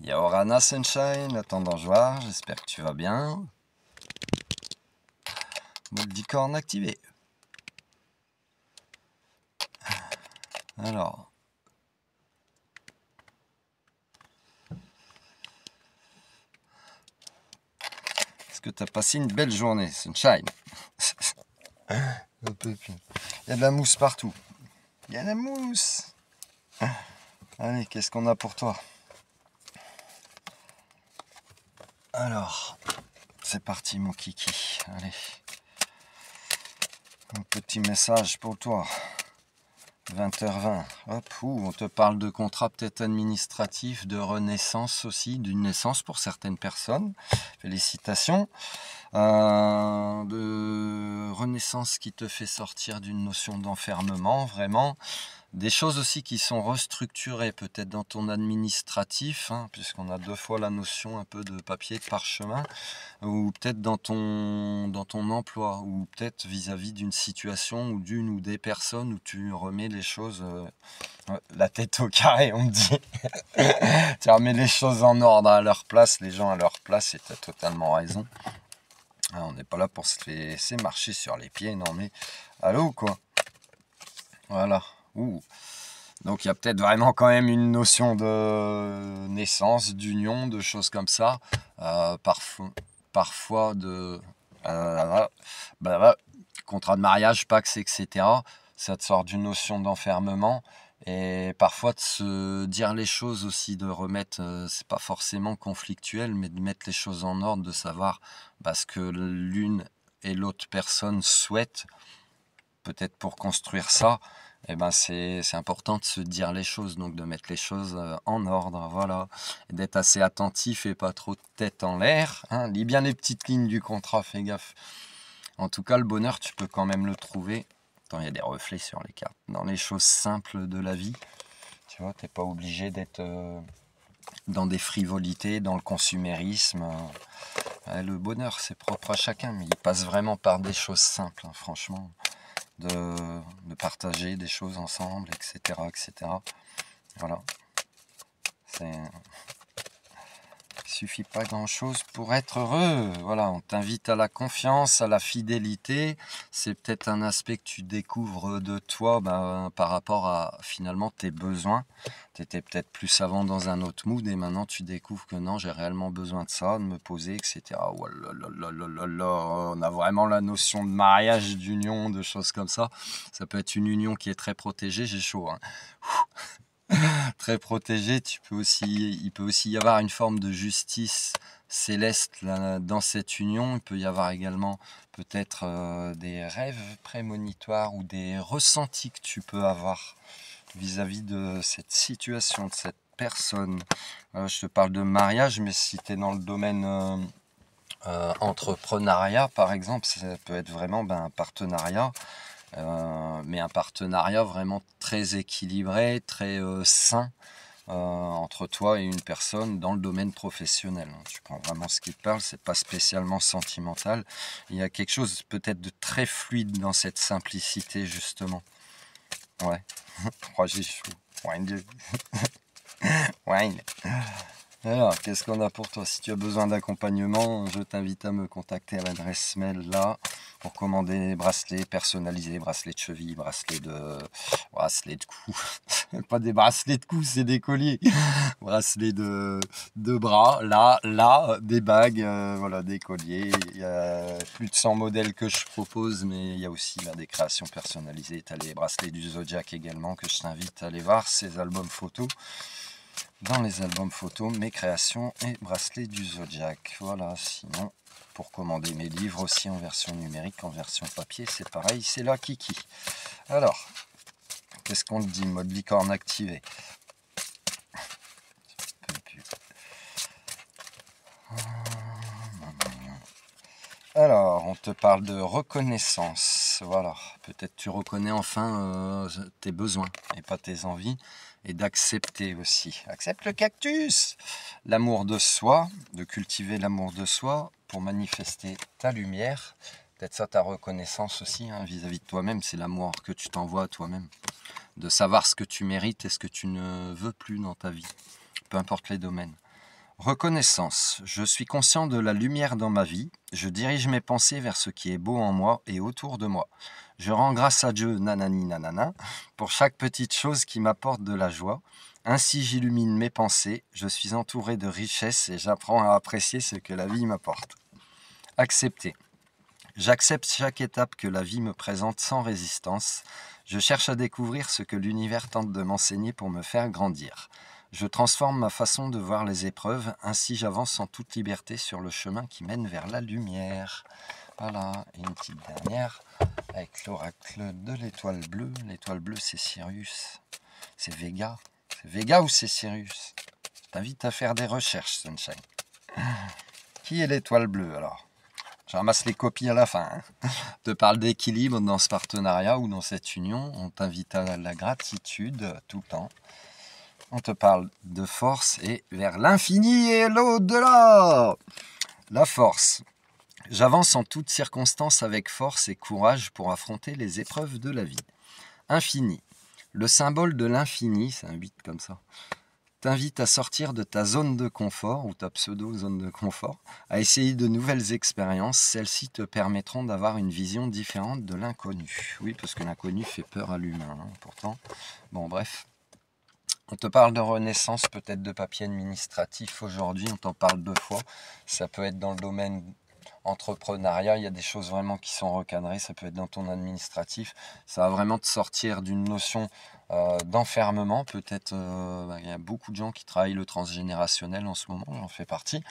Yaorana Sunshine, attendant joie, j'espère que tu vas bien. Mode licorne activé. Alors. Est-ce que tu as passé une belle journée, Sunshine? Il y a de la mousse partout. Il y a de la mousse. Allez, qu'est-ce qu'on a pour toi? Alors, c'est parti mon kiki. Allez. Un petit message pour toi. 20h20. Hop, on te parle de contrat peut-être administratif, de renaissance aussi, d'une naissance pour certaines personnes. Félicitations. De renaissance qui te fait sortir d'une notion d'enfermement, vraiment. Des choses aussi qui sont restructurées peut-être dans ton administratif, hein, puisqu'on a deux fois la notion un peu de papier de parchemin, ou peut-être dans ton emploi, ou peut-être vis-à-vis d'une situation ou d'une ou des personnes où tu remets les choses, la tête au carré on me dit, tu remets les choses en ordre à leur place, les gens à leur place, et tu as totalement raison. Alors, on n'est pas là pour se laisser marcher sur les pieds, non mais, allô quoi. Voilà. Donc il y a peut-être vraiment quand même une notion de naissance, d'union, de choses comme ça. Parfois de contrat de mariage, Pax, etc. Ça te sort d'une notion d'enfermement. Et parfois de se dire les choses aussi, de remettre, c'est pas forcément conflictuel, mais de mettre les choses en ordre, de savoir ce que l'une et l'autre personne souhaitent, peut-être pour construire ça. Eh ben c'est important de se dire les choses, donc de mettre les choses en ordre, voilà, et d'être assez attentif et pas trop de tête en l'air, hein. Lis bien les petites lignes du contrat, fais gaffe. En tout cas, le bonheur, tu peux quand même le trouver. Attends, il y a des reflets sur les cartes. Dans les choses simples de la vie, tu vois, t'es pas obligé d'être dans des frivolités, dans le consumérisme. Le bonheur, c'est propre à chacun, mais il passe vraiment par des choses simples, hein, franchement. De partager des choses ensemble, etc. Voilà. Il suffit pas grand-chose pour être heureux. Voilà, on t'invite à la confiance, à la fidélité. C'est peut-être un aspect que tu découvres de toi par rapport à finalement tes besoins. Tu étais peut-être plus avant dans un autre mood et maintenant tu découvres que non, j'ai réellement besoin de ça, de me poser, etc. Oh là là là là là, on a vraiment la notion de mariage, d'union, de choses comme ça. Ça peut être une union qui est très protégée, j'ai chaud, hein. Très protégé, il peut aussi y avoir une forme de justice céleste là, dans cette union. Il peut y avoir également peut-être des rêves prémonitoires ou des ressentis que tu peux avoir vis-à-vis de cette situation, de cette personne. Je te parle de mariage, mais si tu es dans le domaine entrepreneuriat, par exemple, ça peut être vraiment un partenariat. Mais un partenariat vraiment très équilibré, très sain entre toi et une personne dans le domaine professionnel. Tu prends vraiment ce qui te parle, c'est pas spécialement sentimental. Il y a quelque chose peut-être de très fluide dans cette simplicité justement. Ouais. Oh, j'ai chaud. Wine. Wine. Alors, qu'est-ce qu'on a pour toi? Si tu as besoin d'accompagnement, je t'invite à me contacter à l'adresse mail là pour commander des bracelets personnalisés, bracelets de cheville, bracelets de cou. Pas des bracelets de cou, c'est des colliers. Bracelets de bras, là, des bagues, voilà, des colliers. Il y a plus de 100 modèles que je propose, mais il y a aussi là, des créations personnalisées. Tu as les bracelets du Zodiac également que je t'invite à aller voir, ces albums photos. Dans les albums photos, mes créations et bracelets du Zodiac. Voilà, sinon, pour commander mes livres aussi en version numérique, en version papier, c'est pareil, c'est la Kiki. Alors, qu'est-ce qu'on te dit? Mode licorne activé. Alors, on te parle de reconnaissance. Voilà, peut-être tu reconnais enfin tes besoins et pas tes envies. Et d'accepter aussi. Accepte le cactus! L'amour de soi, de cultiver l'amour de soi pour manifester ta lumière. Peut-être ça ta reconnaissance aussi vis-à-vis de toi-même, c'est l'amour que tu t'envoies à toi-même. De savoir ce que tu mérites et ce que tu ne veux plus dans ta vie, peu importe les domaines. Reconnaissance. Je suis conscient de la lumière dans ma vie. Je dirige mes pensées vers ce qui est beau en moi et autour de moi. Je rends grâce à Dieu, nanani nanana, pour chaque petite chose qui m'apporte de la joie. Ainsi j'illumine mes pensées. Je suis entouré de richesses et j'apprends à apprécier ce que la vie m'apporte. Accepter. J'accepte chaque étape que la vie me présente sans résistance. Je cherche à découvrir ce que l'univers tente de m'enseigner pour me faire grandir. Je transforme ma façon de voir les épreuves, ainsi j'avance en toute liberté sur le chemin qui mène vers la lumière. Voilà, et une petite dernière avec l'oracle de l'étoile bleue. L'étoile bleue, c'est Sirius. C'est Vega. C'est Vega ou c'est Sirius? Je t'invite à faire des recherches, Sunshine. Qui est l'étoile bleue alors? Je ramasse les copies à la fin. On te parle d'équilibre dans ce partenariat ou dans cette union. On t'invite à la gratitude tout le temps. On te parle de force et vers l'infini et l'au-delà. La force. J'avance en toutes circonstances avec force et courage pour affronter les épreuves de la vie. Infini. Le symbole de l'infini, c'est un 8 comme ça, t'invite à sortir de ta zone de confort ou ta pseudo-zone de confort, à essayer de nouvelles expériences. Celles-ci te permettront d'avoir une vision différente de l'inconnu. Oui, parce que l'inconnu fait peur à l'humain, hein, pourtant. Bon, bref. On te parle de renaissance, peut-être de papier administratif aujourd'hui, on t'en parle 2 fois. Ça peut être dans le domaine entrepreneuriat, il y a des choses vraiment qui sont recadrées, ça peut être dans ton administratif. Ça va vraiment te sortir d'une notion d'enfermement. Peut-être, il y a beaucoup de gens qui travaillent le transgénérationnel en ce moment, j'en fais partie.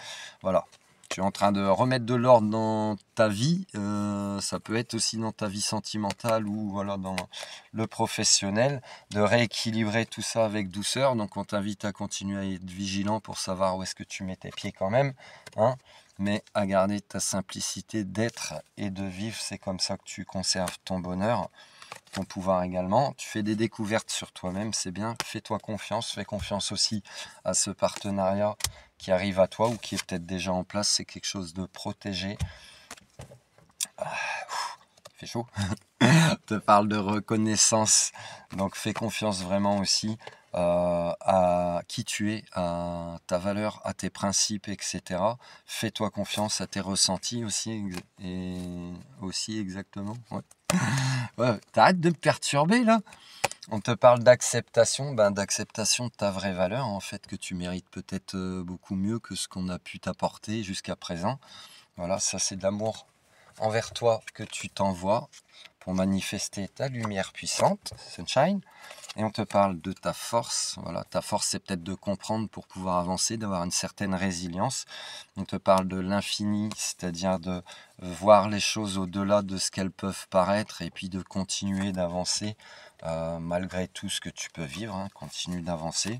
Voilà. Tu es en train de remettre de l'ordre dans ta vie, ça peut être aussi dans ta vie sentimentale ou voilà, dans le professionnel, de rééquilibrer tout ça avec douceur. Donc on t'invite à continuer à être vigilant pour savoir où est-ce que tu mets tes pieds quand même, hein, mais à garder ta simplicité d'être et de vivre. C'est comme ça que tu conserves ton bonheur, ton pouvoir également. Tu fais des découvertes sur toi-même, c'est bien. Fais-toi confiance, fais confiance aussi à ce partenariat qui arrive à toi ou qui est peut-être déjà en place. C'est quelque chose de protégé. Il fait chaud. Je te parle de reconnaissance. Donc fais confiance vraiment aussi à qui tu es, à ta valeur, à tes principes, etc. Fais-toi confiance à tes ressentis aussi, et aussi exactement. Ouais. Ouais, t'arrêtes de me perturber là. On te parle d'acceptation, d'acceptation de ta vraie valeur, en fait, que tu mérites peut-être beaucoup mieux que ce qu'on a pu t'apporter jusqu'à présent. Voilà, ça c'est de l'amour envers toi que tu t'envoies pour manifester ta lumière puissante, Sunshine. Et on te parle de ta force. Voilà, ta force, c'est peut-être de comprendre pour pouvoir avancer, d'avoir une certaine résilience. On te parle de l'infini, c'est-à-dire de voir les choses au-delà de ce qu'elles peuvent paraître et puis de continuer d'avancer malgré tout ce que tu peux vivre. Hein, continue d'avancer.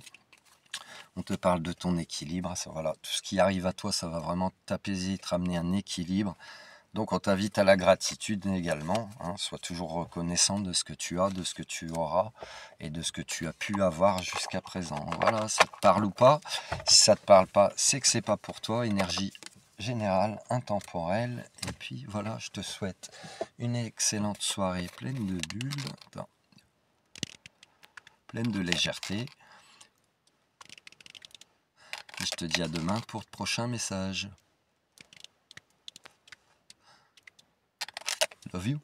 On te parle de ton équilibre. Ça, voilà, tout ce qui arrive à toi, ça va vraiment t'apaiser, te ramener un équilibre. Donc on t'invite à la gratitude également, hein, sois toujours reconnaissant de ce que tu as, de ce que tu auras et de ce que tu as pu avoir jusqu'à présent. Voilà, ça te parle ou pas? Si ça te parle pas, c'est que c'est pas pour toi. Énergie générale, intemporelle. Et puis voilà, je te souhaite une excellente soirée pleine de bulles, pleine de légèreté. Et je te dis à demain pour le prochain message. Love you.